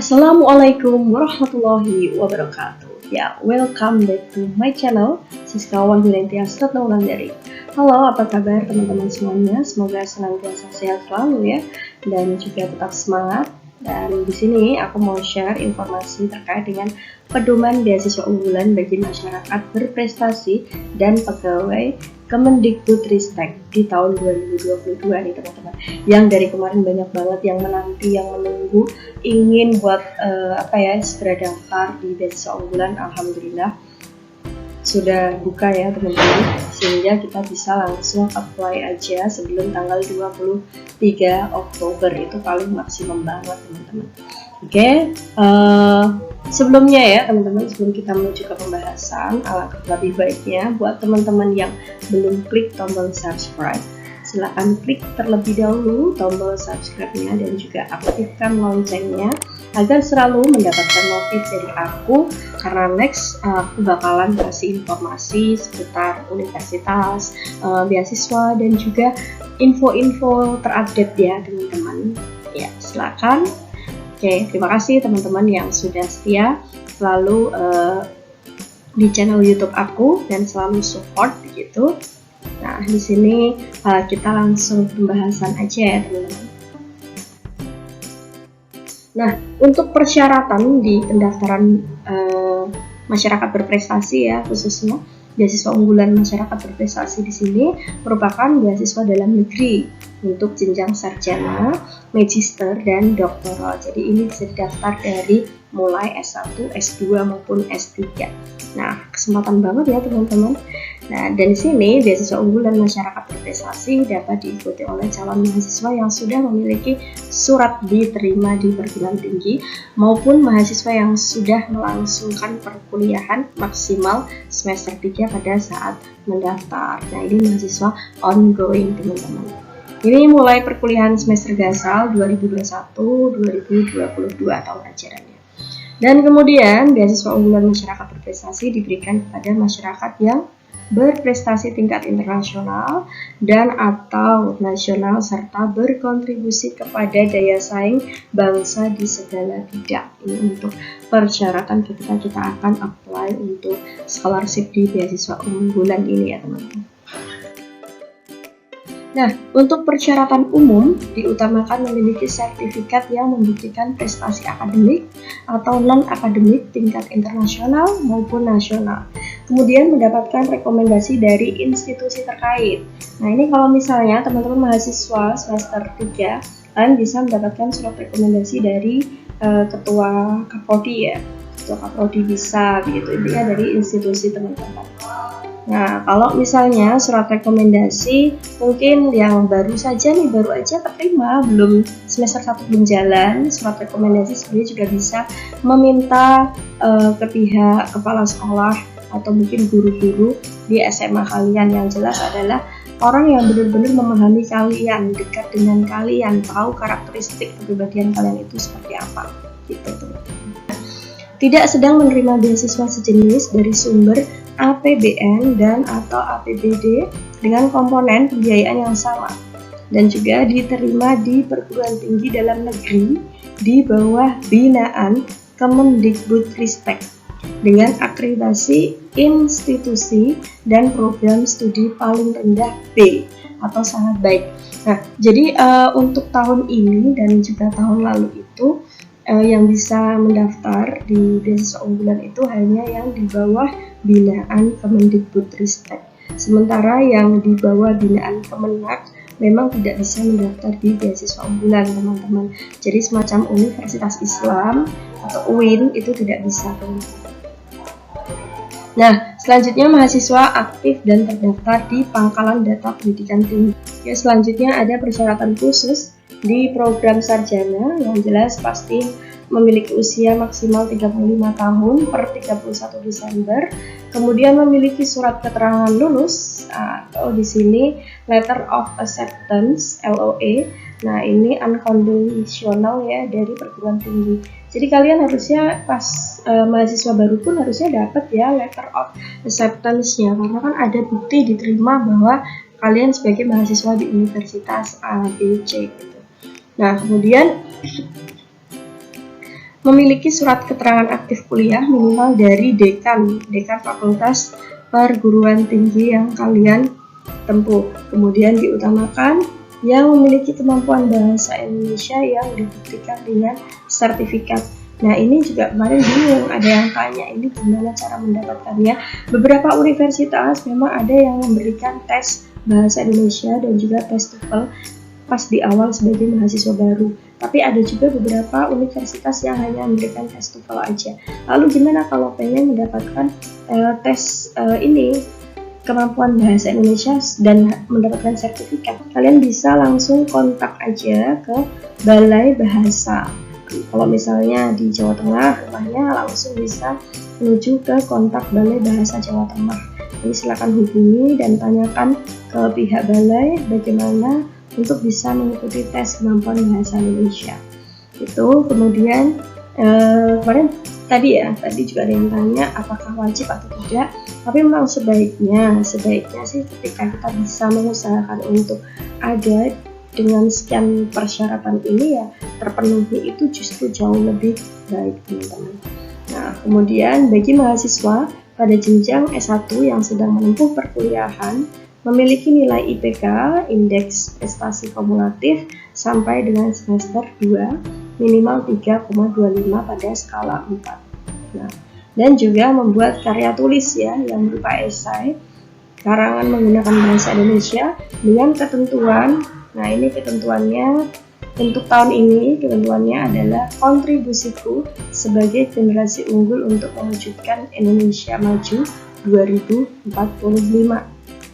Assalamualaikum warahmatullahi wabarakatuh. Ya, welcome back to my channel, Siska Wahyunintia Retnawulandari. Halo, apa kabar teman-teman semuanya? Semoga senantiasa sehat selalu ya, dan juga tetap semangat. Dan di sini aku mau share informasi terkait dengan pedoman beasiswa unggulan bagi masyarakat berprestasi dan pegawai Kemendikbudristek di tahun 2022 nih teman-teman. Yang dari kemarin banyak banget yang menanti, yang menunggu, ingin buat segera daftar di beasiswa unggulan. Alhamdulillah sudah buka ya teman-teman, sehingga kita bisa langsung apply aja sebelum tanggal 23 Oktober, itu paling maksimum banget teman-teman. Oke, sebelumnya ya teman-teman, sebelum kita menuju ke pembahasan, alangkah lebih baiknya buat teman-teman yang belum klik tombol subscribe, silakan klik terlebih dahulu tombol subscribe-nya dan juga aktifkan loncengnya agar selalu mendapatkan notif dari aku, karena next aku bakalan kasih informasi seputar universitas, beasiswa, dan juga info-info terupdate ya teman-teman. Ya, silakan. Oke, terima kasih teman-teman yang sudah setia selalu di channel YouTube aku dan selalu support gitu. Nah, di sini kita langsung pembahasan aja ya teman-teman. Nah, untuk persyaratan di pendaftaran masyarakat berprestasi ya, khususnya beasiswa unggulan masyarakat berprestasi di sini merupakan beasiswa dalam negeri untuk jenjang sarjana, magister, dan doktoral. Jadi ini bisa didaftar dari mulai S1, S2 maupun S3. Nah, kesempatan banget ya teman-teman. Nah, dan di sini beasiswa unggulan masyarakat berprestasi dapat diikuti oleh calon mahasiswa yang sudah memiliki surat diterima di perguruan tinggi maupun mahasiswa yang sudah melangsungkan perkuliahan maksimal semester 3 pada saat mendaftar. Nah, ini mahasiswa ongoing teman-teman. Ini mulai perkuliahan semester gasal 2021-2022 tahun ajarannya. Dan kemudian beasiswa unggulan masyarakat berprestasi diberikan kepada masyarakat yang berprestasi tingkat internasional dan atau nasional serta berkontribusi kepada daya saing bangsa di segala bidang. Ini untuk persyaratan ketika kita akan apply untuk scholarship di beasiswa unggulan ini ya teman-teman. Nah, untuk persyaratan umum diutamakan memiliki sertifikat yang membuktikan prestasi akademik atau non-akademik tingkat internasional maupun nasional. Kemudian mendapatkan rekomendasi dari institusi terkait. Nah, ini kalau misalnya teman-teman mahasiswa semester 3, kalian bisa mendapatkan surat rekomendasi dari ketua Kaprodi ya. Ketua Kaprodi bisa begitu, intinya dari institusi teman-teman. Nah, kalau misalnya surat rekomendasi mungkin yang baru aja keterima, belum semester 1 belum jalan, surat rekomendasi sebenarnya juga bisa meminta ke pihak kepala sekolah atau mungkin guru-guru di SMA kalian. Yang jelas adalah orang yang benar-benar memahami kalian, dekat dengan kalian, tahu karakteristik kepribadian kalian itu seperti apa gitu teman-teman. Tidak sedang menerima beasiswa sejenis dari sumber APBN dan atau APBD dengan komponen pembiayaan yang sama, dan juga diterima di perguruan tinggi dalam negeri di bawah binaan Kemendikbudristek dengan akreditasi institusi dan program studi paling rendah B atau sangat baik. Nah, jadi untuk tahun ini dan juga tahun lalu itu yang bisa mendaftar di beasiswa unggulan itu hanya yang di bawah binaan Kemendikbudristek. Sementara yang di bawah binaan Kemenak memang tidak bisa mendaftar di beasiswa unggulan teman-teman. Jadi semacam Universitas Islam atau UIN itu tidak bisa teman-teman. Nah, selanjutnya mahasiswa aktif dan terdaftar di Pangkalan Data Pendidikan Tinggi. Ya, selanjutnya ada persyaratan khusus di program sarjana, yang jelas pasti memiliki usia maksimal 35 tahun per 31 Desember, kemudian memiliki surat keterangan lulus atau di sini letter of acceptance LOA. Nah, ini unconditional ya dari perguruan tinggi. Jadi kalian harusnya pas mahasiswa baru pun harusnya dapat ya letter of acceptance-nya, karena kan ada bukti diterima bahwa kalian sebagai mahasiswa di universitas A, B, C gitu. Nah, kemudian memiliki surat keterangan aktif kuliah minimal dari dekan fakultas perguruan tinggi yang kalian tempuh. Kemudian diutamakan yang memiliki kemampuan bahasa Indonesia yang dibuktikan dengan sertifikat. Nah, ini juga kemarin bingung, ada yang tanya ini gimana cara mendapatkannya. Beberapa universitas memang ada yang memberikan tes bahasa Indonesia dan juga tes TOEFL pas di awal sebagai mahasiswa baru. Tapi ada juga beberapa universitas yang hanya memberikan tes TOEFL aja. Lalu gimana kalau pengen mendapatkan tes ini kemampuan bahasa Indonesia dan mendapatkan sertifikat? Kalian bisa langsung kontak aja ke Balai Bahasa. Kalau misalnya di Jawa Tengah, rumahnya langsung bisa menuju ke kontak Balai Bahasa Jawa Tengah. Jadi silakan hubungi dan tanyakan ke pihak balai bagaimana untuk bisa mengikuti tes kemampuan bahasa Indonesia. Itu kemudian kemarin tadi juga ada yang tanya apakah wajib atau tidak. Tapi memang sebaiknya sih ketika kita bisa mengusahakan untuk ada dengan sekian persyaratan ini ya terpenuhi, itu justru jauh lebih baik teman-teman. Nah, kemudian bagi mahasiswa pada jenjang S1 yang sedang menempuh perkuliahan memiliki nilai IPK indeks prestasi kumulatif sampai dengan semester 2 minimal 3,25 pada skala 4. Nah, dan juga membuat karya tulis ya yang berupa esai karangan menggunakan bahasa Indonesia dengan ketentuan. Nah, ini ketentuannya untuk tahun ini, ketentuannya adalah kontribusiku sebagai generasi unggul untuk mewujudkan Indonesia Maju 2045.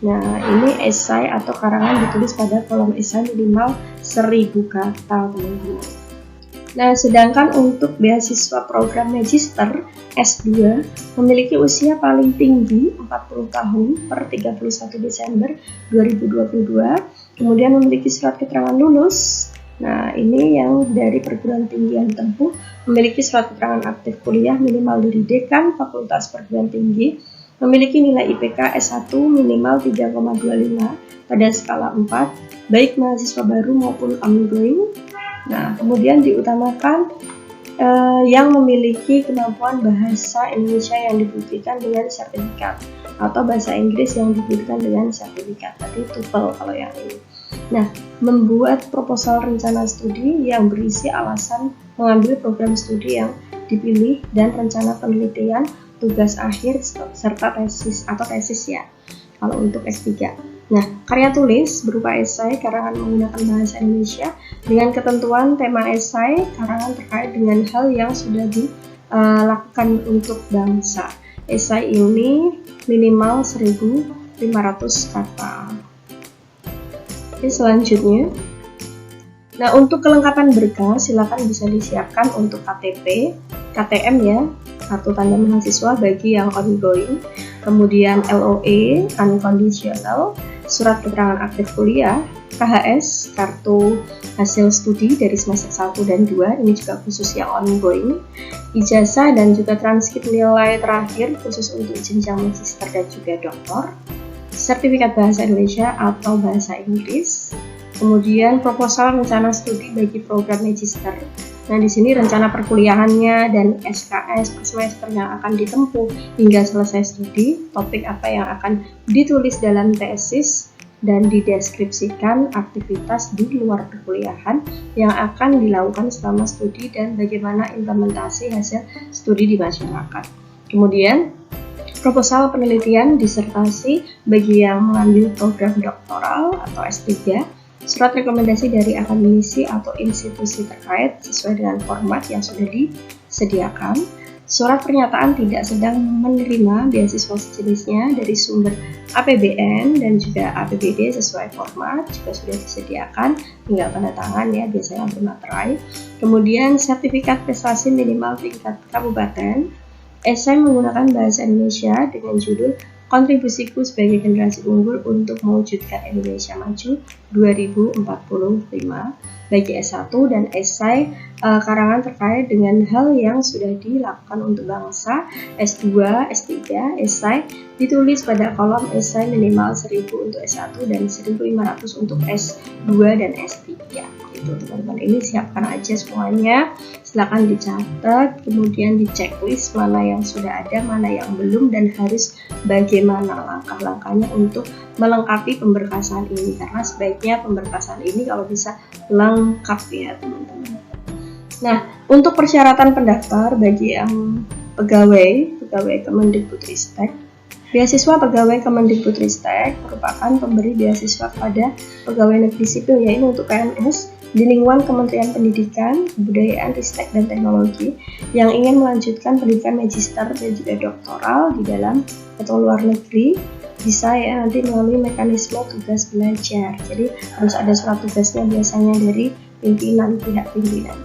Nah, ini esai atau karangan ditulis pada kolom esai minimal 1000 kata, teman-teman. Nah, sedangkan untuk beasiswa program Magister S2 memiliki usia paling tinggi 40 tahun per 31 Desember 2022, kemudian memiliki surat keterangan lulus. Nah, ini yang dari perguruan tinggi yang ditempuh, memiliki surat keterangan aktif kuliah minimal dari dekan fakultas perguruan tinggi, memiliki nilai IPK S1 minimal 3,25 pada skala 4, baik mahasiswa baru maupun ongoing. Nah, kemudian diutamakan yang memiliki kemampuan bahasa Indonesia yang dibuktikan dengan sertifikat atau bahasa Inggris yang dibuktikan dengan sertifikat, tadi TOEFL kalau yang ini. Nah, membuat proposal rencana studi yang berisi alasan mengambil program studi yang dipilih dan rencana penelitian, tugas akhir serta tesis ya kalau untuk S3. Nah, karya tulis berupa esai karangan menggunakan bahasa Indonesia dengan ketentuan tema esai karangan terkait dengan hal yang sudah dilakukan untuk bangsa. Esai ini minimal 1500 kata. Oke, selanjutnya. Nah, untuk kelengkapan berkas silakan bisa disiapkan untuk KTP, KTM ya, kartu tanda mahasiswa bagi yang ongoing, kemudian LOE, unconditional, surat keterangan aktif kuliah, KHS, kartu hasil studi dari semester 1 dan 2, ini juga khusus yang ongoing, ijazah dan juga transkrip nilai terakhir khusus untuk jenjang magister dan juga doktor, sertifikat bahasa Indonesia atau bahasa Inggris, kemudian proposal rencana studi bagi program magister. Nah, di sini rencana perkuliahannya dan SKS per semester yang akan ditempuh hingga selesai studi, topik apa yang akan ditulis dalam tesis, dan dideskripsikan aktivitas di luar perkuliahan yang akan dilakukan selama studi dan bagaimana implementasi hasil studi di masyarakat. Kemudian, proposal penelitian disertasi bagi yang mengambil program doktoral atau S3, surat rekomendasi dari akademisi atau institusi terkait sesuai dengan format yang sudah disediakan, surat pernyataan tidak sedang menerima beasiswa sejenisnya dari sumber APBN dan juga APBD sesuai format juga sudah disediakan, tinggal tanda tangan ya, biasanya bermaterai. Kemudian sertifikat prestasi minimal tingkat kabupaten, esai menggunakan bahasa Indonesia dengan judul kontribusiku sebagai generasi unggul untuk mewujudkan Indonesia Maju 2045 bagi S1 dan esai karangan terkait dengan hal yang sudah dilakukan untuk bangsa. S2, S3, esai ditulis pada kolom esai minimal 1000 untuk S1 dan 1500 untuk S2 dan S3. Itu teman-teman, ini siapkan aja semuanya, silakan dicatat, kemudian di checklist mana yang sudah ada, mana yang belum, dan harus bagaimana langkah-langkahnya untuk melengkapi pemberkasan ini, karena sebaiknya pemberkasan ini kalau bisa lengkap ya teman-teman. Nah, untuk persyaratan pendaftar bagi yang pegawai Kemendikbudristek, beasiswa pegawai Kemendikbudristek merupakan pemberi beasiswa kepada pegawai negeri sipil, yaitu untuk PNS di lingkungan Kementerian Pendidikan, Kebudayaan, Ristek, dan Teknologi yang ingin melanjutkan pendidikan magister dan juga doktoral di dalam atau luar negeri, bisa ya nanti melalui mekanisme tugas belajar. Jadi harus ada surat tugasnya biasanya dari pimpinan, pihak pimpinan.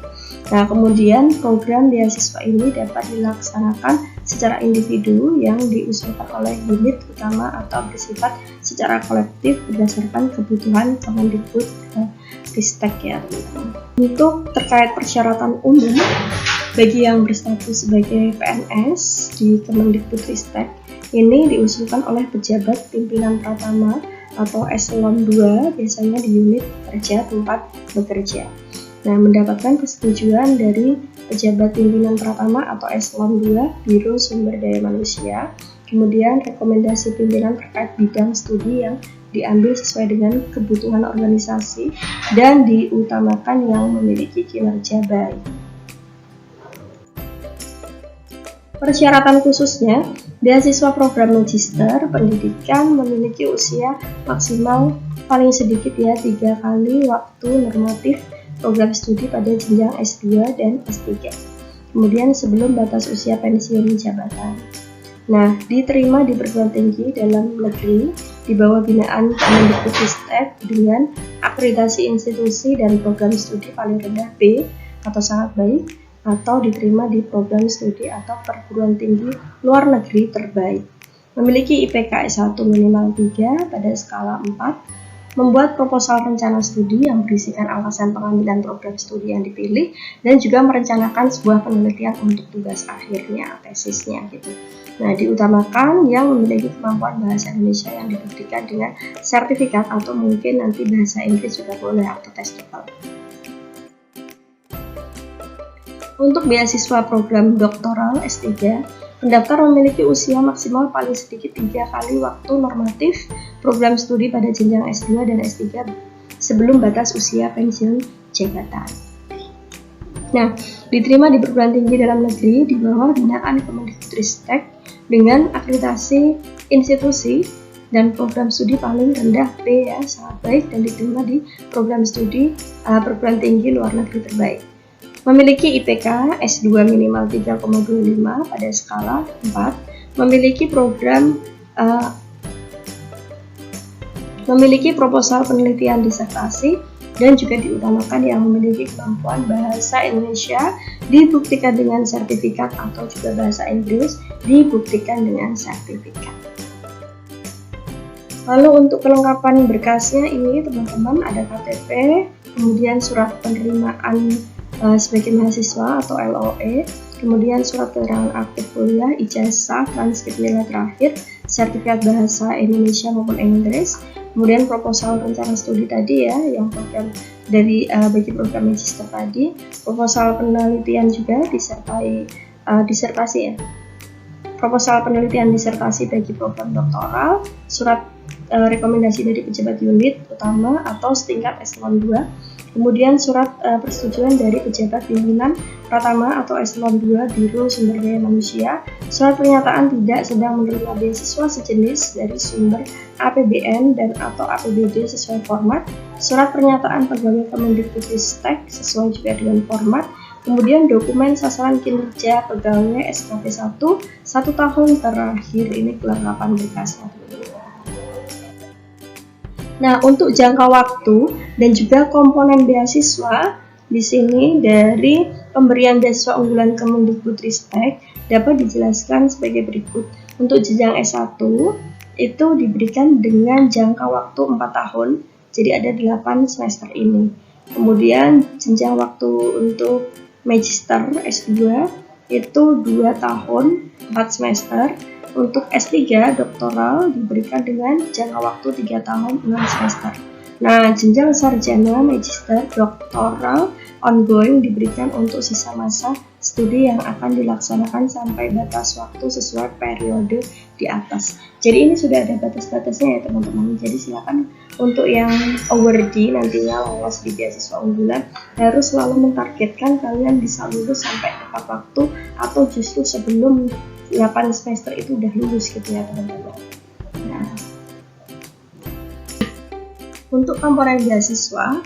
Nah, kemudian program beasiswa ini dapat dilaksanakan secara individu yang diusulkan oleh unit utama atau bersifat secara kolektif berdasarkan kebutuhan Kemendikbudristek ya teman-teman. Untuk terkait persyaratan umum bagi yang berstatus sebagai PNS di Kemendikbudristek, ini diusulkan oleh pejabat pimpinan pratama atau eselon 2 biasanya di unit kerja tempat bekerja. Nah, mendapatkan persetujuan dari pejabat pimpinan pratama atau eselon 2 Biro Sumber Daya Manusia, kemudian rekomendasi pimpinan terkait bidang studi yang diambil sesuai dengan kebutuhan organisasi dan diutamakan yang memiliki kinerja baik. Persyaratan khususnya, beasiswa program magister pendidikan memiliki usia maksimal paling sedikit ya 3 kali waktu normatif program studi pada jenjang S2 dan S3. Kemudian sebelum batas usia pensiun jabatan. Nah, diterima di perguruan tinggi dalam negeri di bawah binaan Kemendikbudristek dengan akreditasi institusi dan program studi paling rendah B atau sangat baik, atau diterima di program studi atau perguruan tinggi luar negeri terbaik. Memiliki IPK S1 minimal 3 pada skala 4, membuat proposal rencana studi yang berisikan alasan pengambilan program studi yang dipilih, dan juga merencanakan sebuah penelitian untuk tugas akhirnya, tesisnya gitu. Nah, diutamakan yang memiliki kemampuan bahasa Indonesia yang dibuktikan dengan sertifikat atau mungkin nanti bahasa Inggris juga boleh atau tes TOEFL. Untuk beasiswa program doktoral S3, pendaftar memiliki usia maksimal paling sedikit 3 kali waktu normatif program studi pada jenjang S2 dan S3 sebelum batas usia pensiun jabatan. Nah, diterima di perguruan tinggi dalam negeri di bawah binaan Kemendikbudristek dengan akreditasi institusi dan program studi paling rendah B ya, sangat baik, dan diterima di program studi perguruan tinggi luar negeri terbaik. Memiliki IPK S2 minimal 3,25 pada skala 4, memiliki proposal penelitian disertasi, dan juga diutamakan yang memiliki kemampuan bahasa Indonesia dibuktikan dengan sertifikat atau juga bahasa Inggris dibuktikan dengan sertifikat. Lalu untuk kelengkapan berkasnya ini teman-teman ada KTP, kemudian surat penerimaan sebagai mahasiswa atau LOE, kemudian surat keterangan aktif kuliah, ijazah, transkrip nilai terakhir, sertifikat bahasa Indonesia maupun Inggris, kemudian proposal rencana studi tadi ya, yang program dari bagi program magister tadi, proposal penelitian juga disertai disertasi ya, proposal penelitian disertasi bagi program doktoral, surat rekomendasi dari pejabat unit utama atau setingkat eselon 2, kemudian surat persetujuan dari pejabat pimpinan pratama atau eselon 2 Biro Sumber Daya Manusia, surat pernyataan tidak sedang menerima beasiswa sejenis dari sumber APBN dan atau APBD sesuai format, surat pernyataan pegawai Kemendikbudristek sesuai juga dengan format, kemudian dokumen sasaran kinerja pegawai SKP 1 tahun terakhir, ini kelengkapan berkasnya. Nah, untuk jangka waktu dan juga komponen beasiswa di sini dari pemberian beasiswa unggulan Kemendikbudristek dapat dijelaskan sebagai berikut. Untuk jenjang S1 itu diberikan dengan jangka waktu 4 tahun, jadi ada 8 semester ini. Kemudian jenjang waktu untuk Magister S2 itu 2 tahun 4 semester. Untuk S3 doktoral diberikan dengan jangka waktu 3 tahun 6 semester. Nah, jenjang sarjana, magister, doktoral, ongoing diberikan untuk sisa masa studi yang akan dilaksanakan sampai batas waktu sesuai periode di atas. Jadi ini sudah ada batas-batasnya ya teman-teman. Jadi silakan untuk yang awardee nantinya lolos di beasiswa unggulan harus selalu mentargetkan kalian bisa lulus sampai tepat waktu atau justru sebelum 8 semester itu udah lulus gitu ya teman-teman. Nah, untuk komponen beasiswa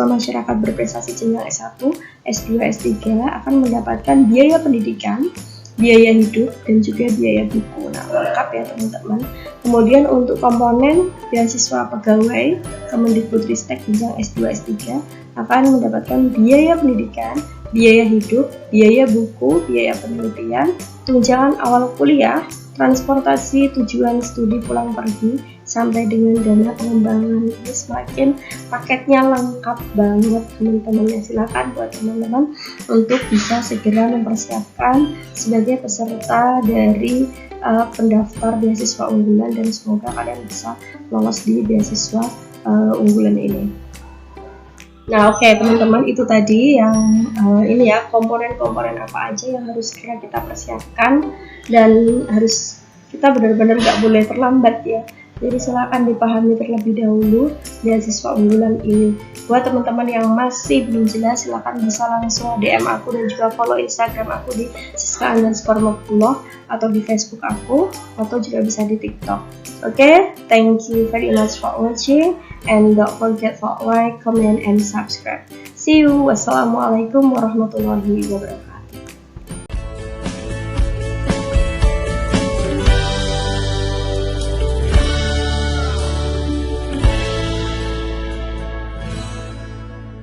masyarakat berprestasi jenjang S1, S2, S3 akan mendapatkan biaya pendidikan, biaya hidup, dan juga biaya buku. Nah, lengkap ya teman-teman. Kemudian untuk komponen beasiswa pegawai Kemendikbudristek jenjang S2, S3 akan mendapatkan biaya pendidikan, biaya hidup, biaya buku, biaya penelitian, tunjangan awal kuliah, transportasi tujuan studi pulang pergi, sampai dengan dana pengembangan. Ini semakin paketnya lengkap banget teman-teman ya. Silakan buat teman-teman untuk bisa segera mempersiapkan sebagai peserta dari pendaftar beasiswa unggulan dan semoga kalian bisa lolos di beasiswa unggulan ini. Nah, oke teman-teman, itu tadi yang ini ya, komponen-komponen apa aja yang harus segera kita persiapkan dan harus kita benar-benar nggak boleh terlambat ya. Jadi silakan dipahami terlebih dahulu beasiswa unggulan ini. Buat teman-teman yang masih belum jelas, silakan bisa langsung DM aku dan juga follow Instagram aku di siska_maftuloh atau di Facebook aku atau juga bisa di TikTok. Okay, thank you very much for watching and don't forget for like, comment, and subscribe. See you. Wassalamualaikum warahmatullahi wabarakatuh.